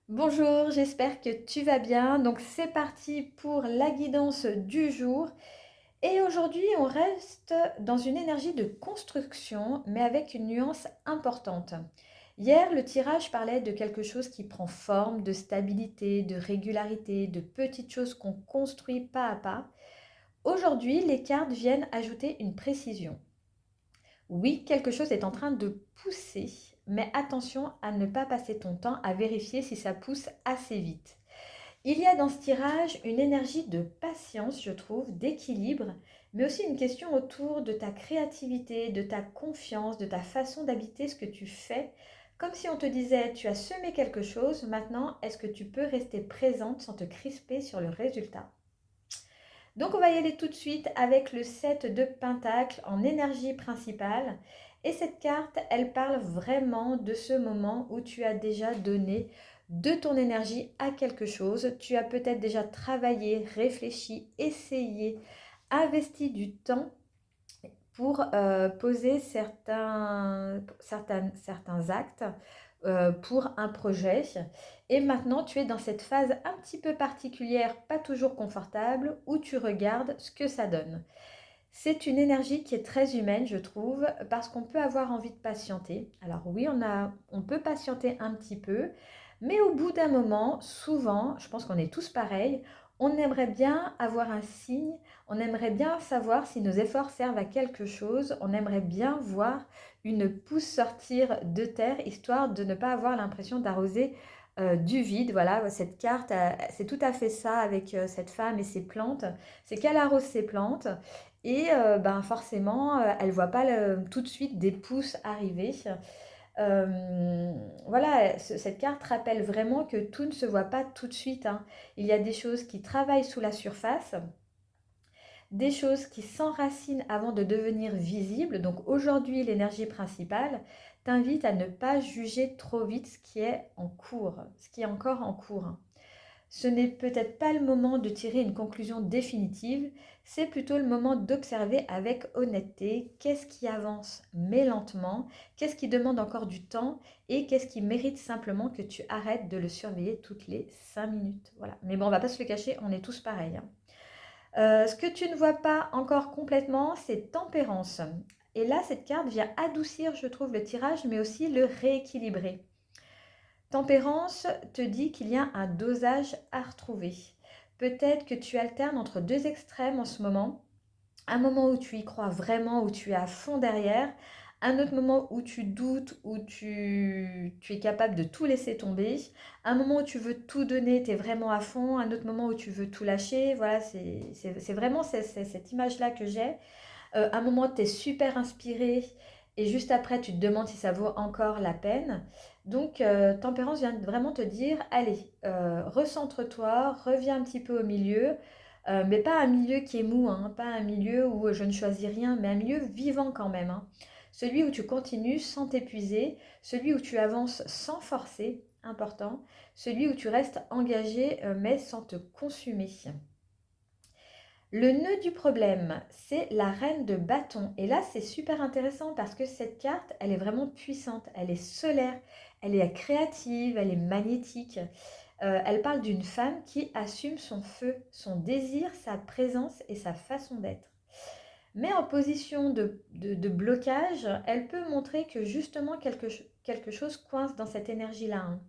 Bonjour, j'espère que tu vas bien. Donc c'est parti pour la guidance du jour. Et aujourd'hui, on reste dans une énergie de construction, mais avec une nuance importante. Hier, le tirage parlait de quelque chose qui prend forme, de stabilité, de régularité, de petites choses qu'on construit pas à pas. Aujourd'hui, les cartes viennent ajouter une précision. Oui, quelque chose est en train de pousser, mais attention à ne pas passer ton temps à vérifier si ça pousse assez vite. Il y a dans ce tirage une énergie de patience, je trouve, d'équilibre, mais aussi une question autour de ta créativité, de ta confiance, de ta façon d'habiter ce que tu fais. Comme si on te disait, tu as semé quelque chose, maintenant, est-ce que tu peux rester présente sans te crisper sur le résultat? Donc on va y aller tout de suite avec le 7 de Pentacle en énergie principale. Et cette carte, elle parle vraiment de ce moment où tu as déjà donné de ton énergie à quelque chose. Tu as peut-être déjà travaillé, réfléchi, essayé, investi du temps pour poser certains actes pour un projet. Et maintenant, tu es dans cette phase un petit peu particulière, pas toujours confortable, où tu regardes ce que ça donne. C'est une énergie qui est très humaine, je trouve, parce qu'on peut avoir envie de patienter. Alors oui, on peut patienter un petit peu, mais au bout d'un moment, souvent, je pense qu'on est tous pareils, on aimerait bien avoir un signe, on aimerait bien savoir si nos efforts servent à quelque chose, on aimerait bien voir une pousse sortir de terre, histoire de ne pas avoir l'impression d'arroser du vide. Voilà, cette carte, c'est tout à fait ça avec cette femme et ses plantes. C'est qu'elle arrose ses plantes et ben forcément, elle voit pas tout de suite des pousses arriver. Voilà, cette carte rappelle vraiment que tout ne se voit pas tout de suite, hein. Il y a des choses qui travaillent sous la surface, des choses qui s'enracinent avant de devenir visibles. Donc aujourd'hui, l'énergie principale t'invite à ne pas juger trop vite ce qui est en cours, ce qui est encore en cours. Ce n'est peut-être pas le moment de tirer une conclusion définitive, c'est plutôt le moment d'observer avec honnêteté qu'est-ce qui avance mais lentement, qu'est-ce qui demande encore du temps et qu'est-ce qui mérite simplement que tu arrêtes de le surveiller toutes les 5 minutes. Voilà. Mais bon, on va pas se le cacher, on est tous pareils, hein. Ce que tu ne vois pas encore complètement, c'est tempérance. Et là, cette carte vient adoucir, je trouve, le tirage, mais aussi le rééquilibrer. Tempérance te dit qu'il y a un dosage à retrouver. Peut-être que tu alternes entre deux extrêmes en ce moment. Un moment où tu y crois vraiment, où tu es à fond derrière. Un autre moment où tu doutes, où tu es capable de tout laisser tomber. Un moment où tu veux tout donner, tu es vraiment à fond. Un autre moment où tu veux tout lâcher. Voilà, c'est vraiment cette image-là que j'ai. Un moment, tu es super inspiré et juste après, tu te demandes si ça vaut encore la peine. Donc, Tempérance vient vraiment te dire, allez, recentre-toi, reviens un petit peu au milieu, mais pas un milieu qui est mou, hein, pas un milieu où je ne choisis rien, mais un milieu vivant quand même, hein. Celui où tu continues sans t'épuiser, celui où tu avances sans forcer, important, celui où tu restes engagé, mais sans te consumer. Le nœud du problème, c'est la reine de bâton. Et là, c'est super intéressant parce que cette carte, elle est vraiment puissante, elle est solaire, elle est créative, elle est magnétique. Elle parle d'une femme qui assume son feu, son désir, sa présence et sa façon d'être. Mais en position de blocage, elle peut montrer que justement quelque chose coince dans cette énergie-là, hein.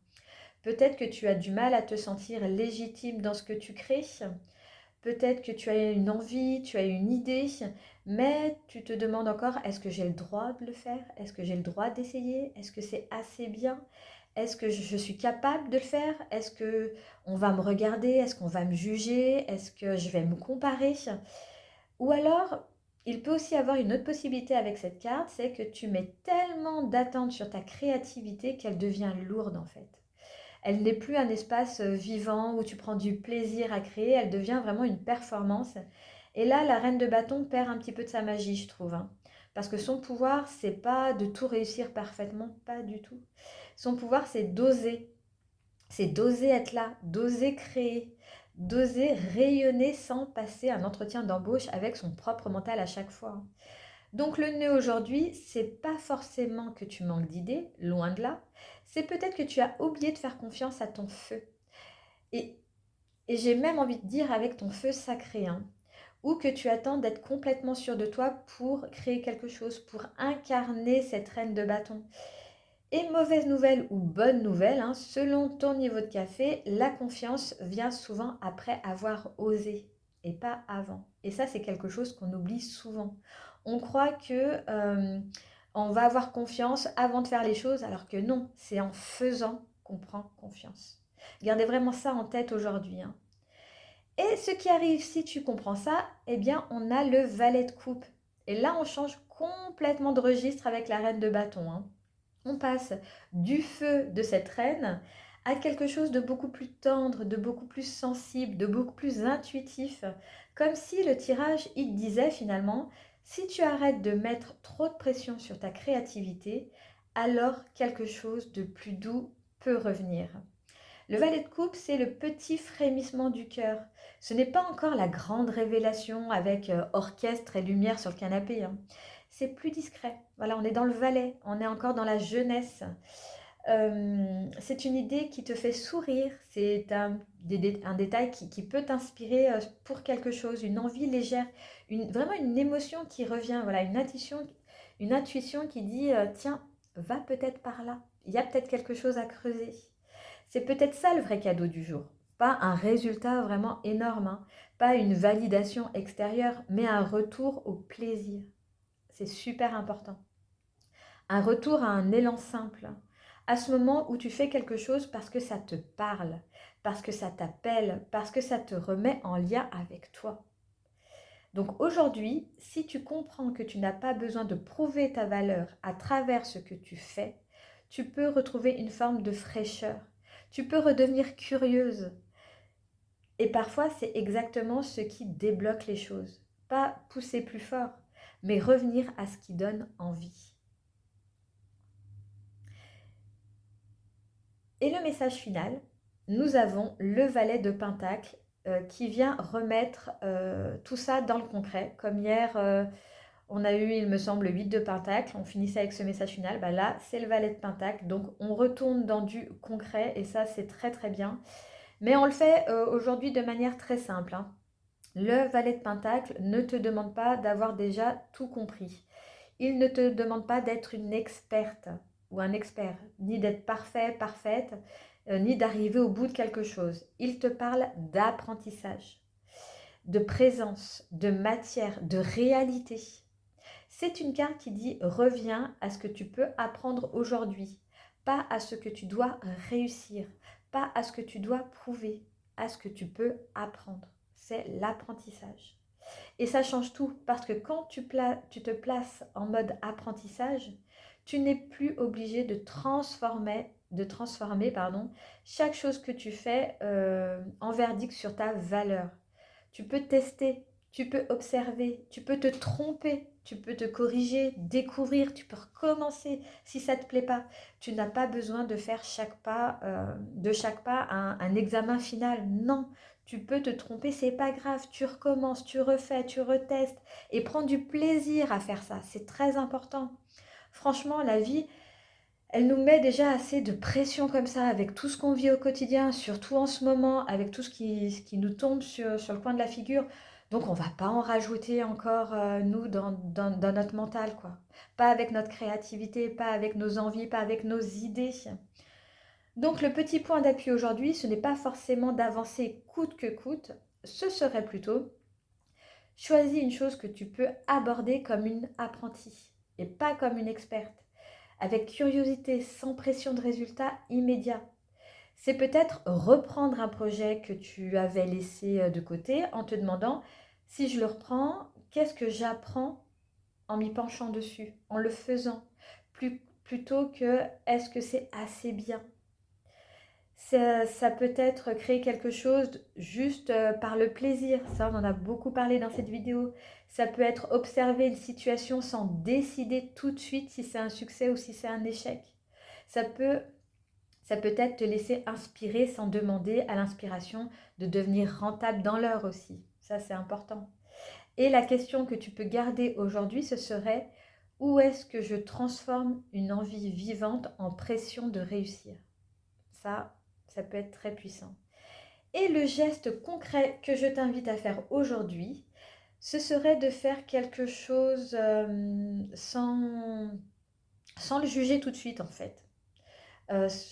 Peut-être que tu as du mal à te sentir légitime dans ce que tu crées. Peut-être que tu as une envie, tu as une idée, mais tu te demandes encore, est-ce que j'ai le droit de le faire? Est-ce que j'ai le droit d'essayer? Est-ce que c'est assez bien? Est-ce que je suis capable de le faire? Est-ce que on va me regarder? Est-ce qu'on va me juger? Est-ce que je vais me comparer? Ou alors, il peut aussi avoir une autre possibilité avec cette carte, c'est que tu mets tellement d'attentes sur ta créativité qu'elle devient lourde en fait. Elle n'est plus un espace vivant où tu prends du plaisir à créer, elle devient vraiment une performance. Et là, la reine de bâton perd un petit peu de sa magie, je trouve, hein. Parce que son pouvoir, c'est pas de tout réussir parfaitement, pas du tout. Son pouvoir, c'est d'oser. C'est d'oser être là, d'oser créer, d'oser rayonner sans passer un entretien d'embauche avec son propre mental à chaque fois, hein. Donc le nœud aujourd'hui, c'est pas forcément que tu manques d'idées, loin de là. C'est peut-être que tu as oublié de faire confiance à ton feu. Et, et j'ai même envie de dire avec ton feu sacré, hein, ou que tu attends d'être complètement sûr de toi pour créer quelque chose, pour incarner cette reine de bâton. Et mauvaise nouvelle ou bonne nouvelle, hein, selon ton niveau de café, la confiance vient souvent après avoir osé et pas avant. Et ça, c'est quelque chose qu'on oublie souvent. On croit que on va avoir confiance avant de faire les choses, alors que non, c'est en faisant qu'on prend confiance. Gardez vraiment ça en tête aujourd'hui, hein. Et ce qui arrive si tu comprends ça, eh bien, on a le valet de coupe. Et là, on change complètement de registre avec la reine de bâton, hein. On passe du feu de cette reine à quelque chose de beaucoup plus tendre, de beaucoup plus sensible, de beaucoup plus intuitif. Comme si le tirage, il te disait finalement, si tu arrêtes de mettre trop de pression sur ta créativité, alors quelque chose de plus doux peut revenir. Le valet de coupe, c'est le petit frémissement du cœur. Ce n'est pas encore la grande révélation avec orchestre et lumière sur le canapé, hein. C'est plus discret. Voilà, on est dans le valet, on est encore dans la jeunesse. C'est une idée qui te fait sourire, c'est un détail qui peut t'inspirer pour quelque chose, une envie légère, vraiment une émotion qui revient, voilà, une intuition qui dit tiens, va peut-être par là, il y a peut-être quelque chose à creuser. C'est peut-être ça le vrai cadeau du jour. Pas un résultat vraiment énorme, hein. Pas une validation extérieure, mais un retour au plaisir. C'est super important. Un retour à un élan simple. À ce moment où tu fais quelque chose parce que ça te parle, parce que ça t'appelle, parce que ça te remet en lien avec toi. Donc aujourd'hui, si tu comprends que tu n'as pas besoin de prouver ta valeur à travers ce que tu fais, tu peux retrouver une forme de fraîcheur. Tu peux redevenir curieuse. Et parfois, c'est exactement ce qui débloque les choses. Pas pousser plus fort, mais revenir à ce qui donne envie. Et le message final, nous avons le valet de Pentacle qui vient remettre tout ça dans le concret. Comme hier, on a eu, il me semble, le 8 de Pentacle. On finissait avec ce message final. Bah là, c'est le valet de Pentacle. Donc, on retourne dans du concret et ça, c'est très très bien. Mais on le fait aujourd'hui de manière très simple, hein. Le valet de Pentacle ne te demande pas d'avoir déjà tout compris. Il ne te demande pas d'être une experte ou un expert, ni d'être parfait, parfaite, ni d'arriver au bout de quelque chose. Il te parle d'apprentissage, de présence, de matière, de réalité. C'est une carte qui dit reviens à ce que tu peux apprendre aujourd'hui, pas à ce que tu dois réussir, pas à ce que tu dois prouver, à ce que tu peux apprendre. C'est l'apprentissage. Et ça change tout parce que quand tu te places en mode apprentissage, tu n'es plus obligé de transformer chaque chose que tu fais en verdict sur ta valeur. Tu peux tester, tu peux observer, tu peux te tromper, tu peux te corriger, découvrir, tu peux recommencer si ça ne te plaît pas. Tu n'as pas besoin de faire de chaque pas un examen final. Non, tu peux te tromper, c'est pas grave. Tu recommences, tu refais, tu retestes et prends du plaisir à faire ça. C'est très important. Franchement, la vie, elle nous met déjà assez de pression comme ça avec tout ce qu'on vit au quotidien, surtout en ce moment, avec tout ce qui nous tombe sur le coin de la figure. Donc on va pas en rajouter encore, nous, dans notre mental, quoi. Pas avec notre créativité, pas avec nos envies, pas avec nos idées. Donc le petit point d'appui aujourd'hui, ce n'est pas forcément d'avancer coûte que coûte, ce serait plutôt choisis une chose que tu peux aborder comme une apprentie et pas comme une experte, avec curiosité, sans pression de résultat immédiat. C'est peut-être reprendre un projet que tu avais laissé de côté en te demandant si je le reprends, qu'est-ce que j'apprends en m'y penchant dessus, en le faisant, plutôt que est-ce que c'est assez bien. Ça peut être créer quelque chose juste par le plaisir. Ça, on en a beaucoup parlé dans cette vidéo. Ça peut être observer une situation sans décider tout de suite si c'est un succès ou si c'est un échec. Ça peut, ça peut être te laisser inspirer sans demander à l'inspiration de devenir rentable dans l'heure aussi. Ça, c'est important. Et la question que tu peux garder aujourd'hui, ce serait Où est-ce que je transforme une envie vivante en pression de réussir? Ça peut être très puissant. Et le geste concret que je t'invite à faire aujourd'hui, ce serait de faire quelque chose sans le juger tout de suite en fait.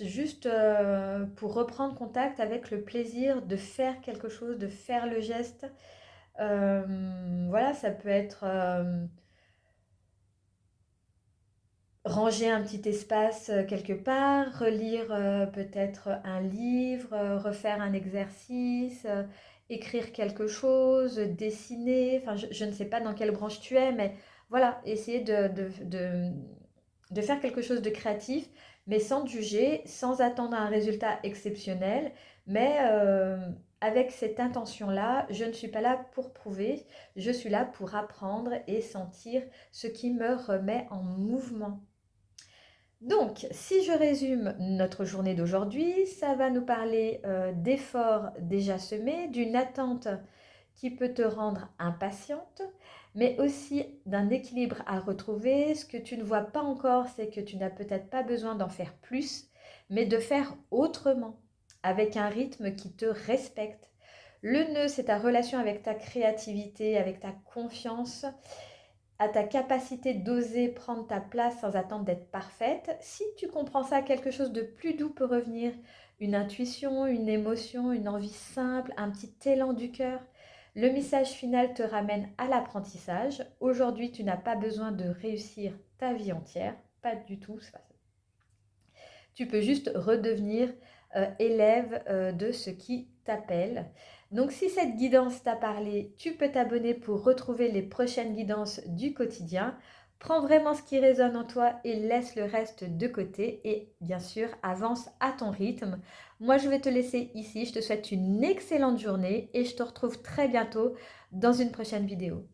Juste pour reprendre contact avec le plaisir de faire quelque chose, de faire le geste. Voilà, ça peut être ranger un petit espace quelque part, relire peut-être un livre, refaire un exercice, écrire quelque chose, dessiner. Enfin, je ne sais pas dans quelle branche tu es, mais voilà, essayer de faire quelque chose de créatif, mais sans te juger, sans attendre un résultat exceptionnel, mais avec cette intention-là, je ne suis pas là pour prouver, je suis là pour apprendre et sentir ce qui me remet en mouvement. Donc, si je résume notre journée d'aujourd'hui, ça va nous parler d'efforts déjà semés, d'une attente qui peut te rendre impatiente, mais aussi d'un équilibre à retrouver. Ce que tu ne vois pas encore, c'est que tu n'as peut-être pas besoin d'en faire plus, mais de faire autrement, avec un rythme qui te respecte. Le nœud, c'est ta relation avec ta créativité, avec ta confiance, à ta capacité d'oser prendre ta place sans attendre d'être parfaite. Si tu comprends ça, quelque chose de plus doux peut revenir, une intuition, une émotion, une envie simple, un petit élan du cœur. Le message final te ramène à l'apprentissage. Aujourd'hui, tu n'as pas besoin de réussir ta vie entière, pas du tout. Tu peux juste redevenir élève de ce qui t'appelle. Donc si cette guidance t'a parlé, tu peux t'abonner pour retrouver les prochaines guidances du quotidien. Prends vraiment ce qui résonne en toi et laisse le reste de côté. Et bien sûr, avance à ton rythme. Moi, je vais te laisser ici. Je te souhaite une excellente journée et je te retrouve très bientôt dans une prochaine vidéo.